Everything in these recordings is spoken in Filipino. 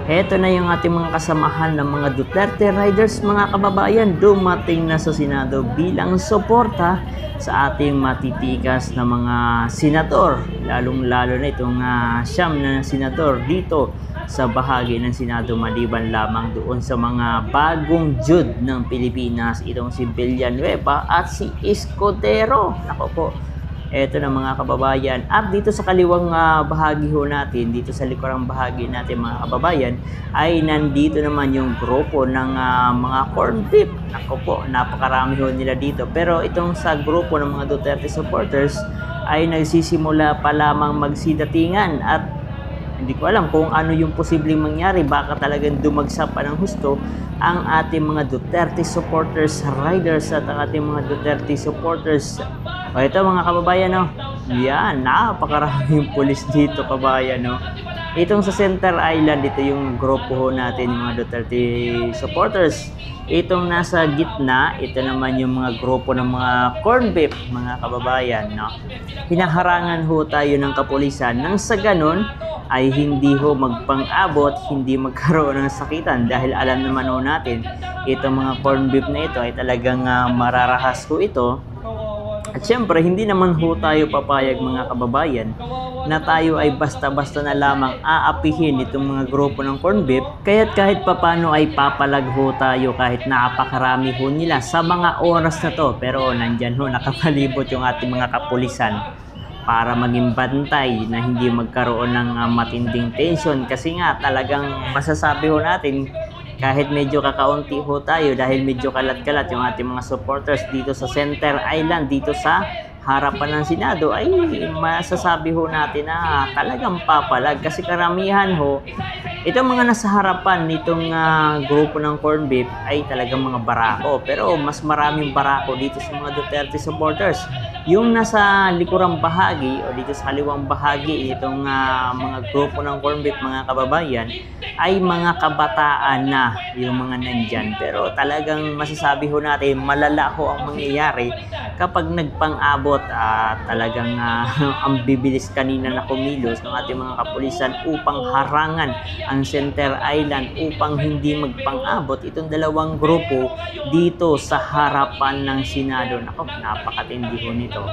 Heto na yung ating mga kasamahan ng mga Duterte Riders, mga kababayan, dumating na sa Senado bilang suporta sa ating matitikas na mga senador, lalong-lalo na itong siyam na senador dito sa bahagi ng Senado, maliban lamang doon sa mga bagong Jud ng Pilipinas, itong si Villanueva at si Escudero. Nako po, eto na mga kababayan. At dito sa kaliwang bahagi ho natin, dito sa likurang bahagi natin mga kababayan, ay nandito naman yung grupo ng mga corn beef. Ako po, napakarami ho nila dito. Pero itong sa grupo ng mga Duterte supporters ay nagsisimula pa lamang magsidatingan at hindi ko alam kung ano yung posibleng mangyari. Baka talagang dumagsa pa ng husto ang ating mga Duterte supporters riders at ang ating mga Duterte supporters. O ito mga kababayan, no? Yan, napakaraming pulis dito kabayan, no? Itong sa Center Island, ito yung grupo ho natin, yung mga Duterte supporters. Itong nasa gitna, ito naman yung mga grupo ng mga corn beef, mga kababayan, no? Hinaharangan ho tayo ng kapulisan nang sa ganun ay hindi ho magpang-abot, hindi magkaroon ng sakitan, dahil alam naman ho natin, itong mga corn beef na ito ay talagang mararahas ho ito. At syempre, hindi naman ho tayo papayag mga kababayan na tayo ay basta-basta na lamang aapihin itong mga grupo ng corn beef. Kaya't kahit papano ay papalag ho tayo kahit napakarami ho nila sa mga oras na to. Pero nandyan ho, nakapalibot yung ating mga kapulisan para maging bantay na hindi magkaroon ng matinding tension. Kasi nga talagang masasabi ho natin, kahit medyo kakaunti ho tayo dahil medyo kalat-kalat yung ating mga supporters dito sa Center Island, dito sa harapan ng Senado, ay masasabi ho natin na talagang papalag. Kasi karamihan ho, itong mga nasa harapan nitong grupo ng corn beef ay talagang mga barako. Pero mas maraming barako dito sa mga Duterte supporters. Yung nasa likurang bahagi o dito sa kaliwang bahagi itong mga grupo ng corn beef, mga kababayan, ay mga kabataan na yung mga nandyan. Pero talagang masasabi ho natin, malala ho ang mangyayari kapag nagpang-abot. Talagang ang bibilis kanina na kumilos ng ating mga kapulisan upang harangan ang Center Island upang hindi magpang-abot itong dalawang grupo dito sa harapan ng Senado. Nako, napakatindi ho nito.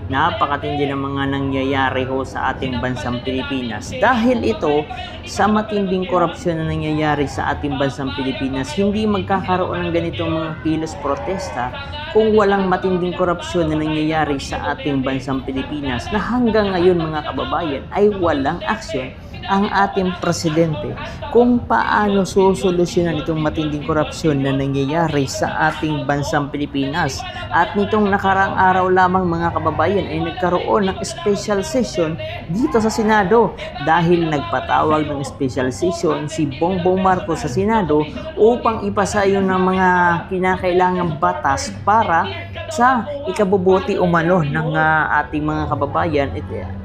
Napakatindi ng mga nangyayari ho sa ating bansang Pilipinas. Dahil ito, sa matinding korupsyon na nangyayari sa ating bansang Pilipinas, hindi magkakaroon ng ganitong mga kilos protesta kung walang matinding korupsyon na nangyayari sa ating bansang Pilipinas, na hanggang ngayon mga kababayan ay walang aksyon ang ating presidente kung paano susolusyonan itong matinding korupsyon na nangyayari sa ating bansang Pilipinas. At nitong nakarang araw lamang mga kababayan ay nagkaroon ng special session dito sa Senado, dahil nagpatawag ng special session si Bongbong Marcos sa Senado upang ipasa yun ng mga kinakailangang batas para sa ikabubuti umano ng ating mga kababayan,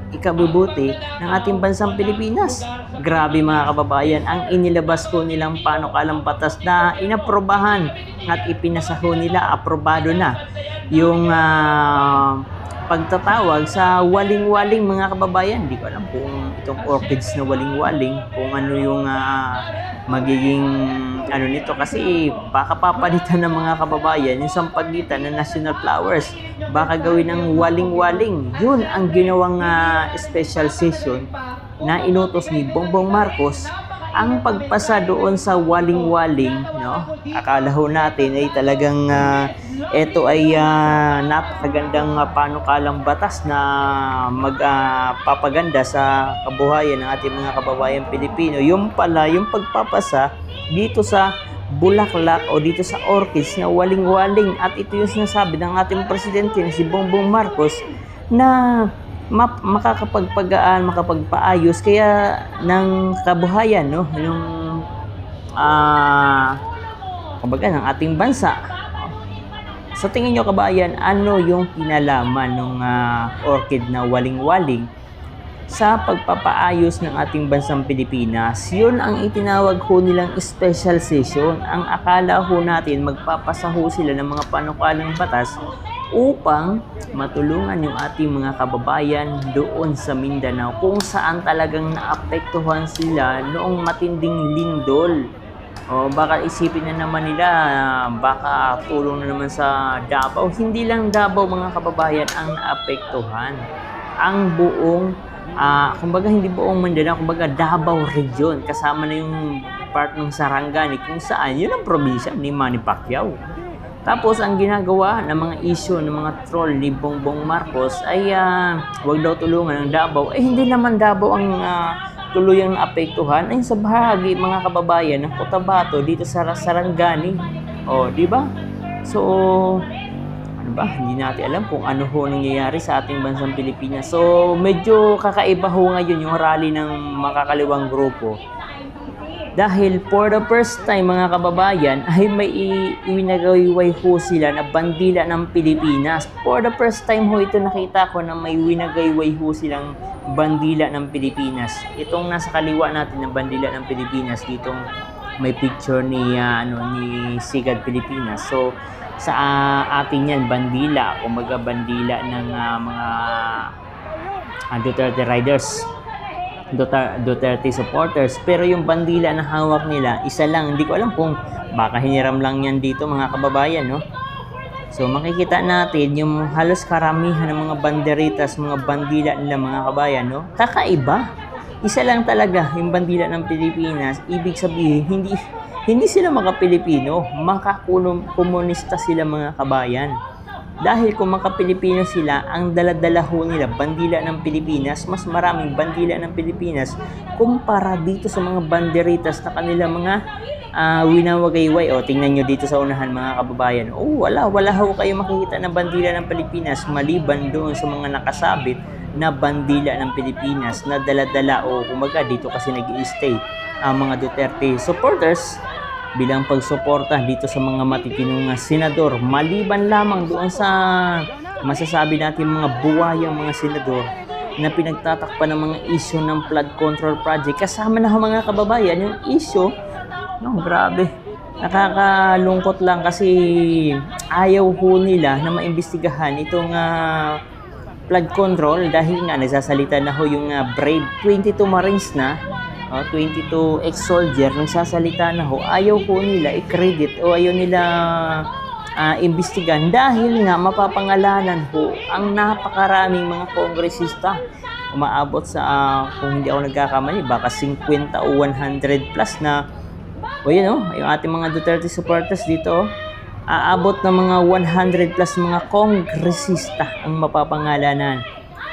ikabubuti ng ating bansang Pilipinas. Grabe mga kababayan, ang inilabas ko nilang panukalang batas na inaprobahan at ipinasaho nila, aprobado na yung pagtatawag sa waling-waling mga kababayan. Hindi ko alam kung itong orchids na waling-waling, kung ano yung magiging ano nito, kasi baka papalitan ng mga kababayan yung sampagitan ng national flowers, baka gawin ng waling-waling. Yun ang ginawang special session na inutos ni Bongbong Marcos, ang pagpasa doon sa waling-waling, no? Akala ho natin ay talagang ito ay napakagandang panukalang batas na magpapaganda sa kabuhayan ng ating mga kababayan Pilipino. Yung pala, yung pagpapasa dito sa bulaklak o dito sa orchids na waling-waling. At ito yung sinasabi ng ating presidente na si Bongbong Marcos na makakapagpagaan, makapagpaayos kaya ng kabuhayan, no, yung kumbaga ng ating bansa. Sa tingin nyo kabayan, ano yung kinalaman ng orchid na waling-waling sa pagpapaayos ng ating bansang Pilipinas? Yun ang itinawag ho nilang special session. Ang akala ho natin, magpapasa ho sila ng mga panukalang batas upang matulungan yung ating mga kababayan doon sa Mindanao kung saan talagang naapektuhan sila noong matinding lindol. O baka isipin na naman nila, baka tulong na naman sa Davao. Hindi lang Davao mga kababayan ang naapektuhan. Ang buong, kumbaga hindi buong Mindanao, kumbaga Davao region. Kasama na yung part ng Sarangani kung saan yun ang probinsya ni Manny Pacquiao. Tapos ang ginagawa ng mga issue ng mga troll ni Bongbong Marcos ay wag daw tulungan ng Davao. Hindi naman Davao ang tuluyang naapektuhan ay sa bahagi mga kababayan ng Cotabato dito sa Sarangani. Di ba? So, ano ba? Hindi natin alam kung ano ho nangyayari sa ating bansang Pilipinas. So, medyo kakaiba ho ngayon yung rally ng makakaliwang grupo. Dahil for the first time mga kababayan ay may iwinagayway ho sila na bandila ng Pilipinas. For the first time ho ito nakita ko na may winagayway ho silang bandila ng Pilipinas. Itong nasa kaliwa natin na bandila ng Pilipinas, ditong may picture ni Sigad Pilipinas. So sa atin yan bandila, kumbaga bandila ng mga Duterte riders, Duterte supporters. Pero yung bandila na hawak nila, isa lang. Hindi ko alam kung baka hiniram lang yan dito mga kababayan, no? So makikita natin yung halos karamihan ng mga banderitas, mga bandila nila mga kabayan, no? Kakaiba. Isa lang talaga yung bandila ng Pilipinas. Ibig sabihin, hindi sila maka-Pilipino, maka-komunista sila mga kabayan. Dahil kung maka-Pilipino sila, ang dala-dala ho nila, bandila ng Pilipinas, mas maraming bandila ng Pilipinas kumpara dito sa mga banderitas na kanila mga winawagayway. Tingnan nyo dito sa unahan mga kababayan. Wala ho kayo makikita na bandila ng Pilipinas maliban doon sa mga nakasabit na bandila ng Pilipinas na dala-dala kumbaga dito kasi nag-i-stay ang mga Duterte supporters bilang pagsuporta dito sa mga matitinong senador, maliban lamang doon sa masasabi natin mga buwayang mga senador na pinagtatakpan ng mga issue ng flood control project. Kasama na mga kababayan yung issue. Grabe, nakakalungkot lang kasi ayaw ho nila na maimbestigahan itong flood control dahil nga nagsasalita na ho yung Brave 22 Marines na 22 ex-soldier nagsasalita na ho, ayaw po nila i-credit o ayaw nila imbestigan dahil nga mapapangalanan ho ang napakaraming mga kongresista. Umaabot sa, kung hindi ako nagkakamali, baka 50 o 100 plus na, yung ating mga Duterte supporters dito, aabot ng mga 100 plus mga kongresista ang mapapangalanan.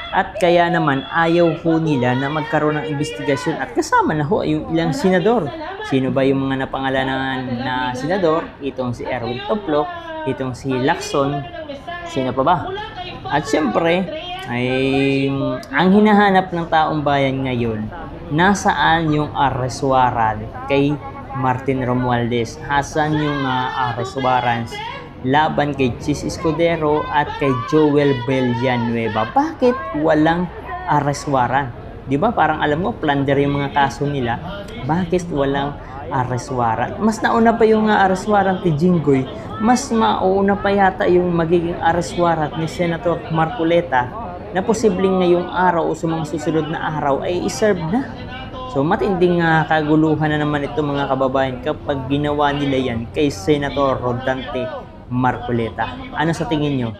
At kaya naman ayaw ho nila na magkaroon ng investigasyon at kasama na ho yung ilang senador. Sino ba yung mga napangalanan na senador? Itong si Erwin Toplok, itong si Lacson, sino pa ba? At syempre, ay ang hinahanap ng taong bayan ngayon, nasaan yung arrest warrant kay Martin Romualdez? Hasan yung arrest warrants laban kay Chis Escudero at kay Joel Villanueva. Bakit walang arrest warrant? Di ba parang alam mo, plunder yung mga kaso nila. Bakit walang arrest warrant? Mas nauna pa yung arrest warrant ni Jinggoy. Mas mauna pa yata yung magiging arrest warrant ni Senator Marcoleta na posibleng ngayong araw o sa mga susunod na araw ay iserve na. So matinding kaguluhan na naman ito mga kababayan kapag ginawa nila yan kay Senator Rodante Marcoleta. Ano sa tingin nyo?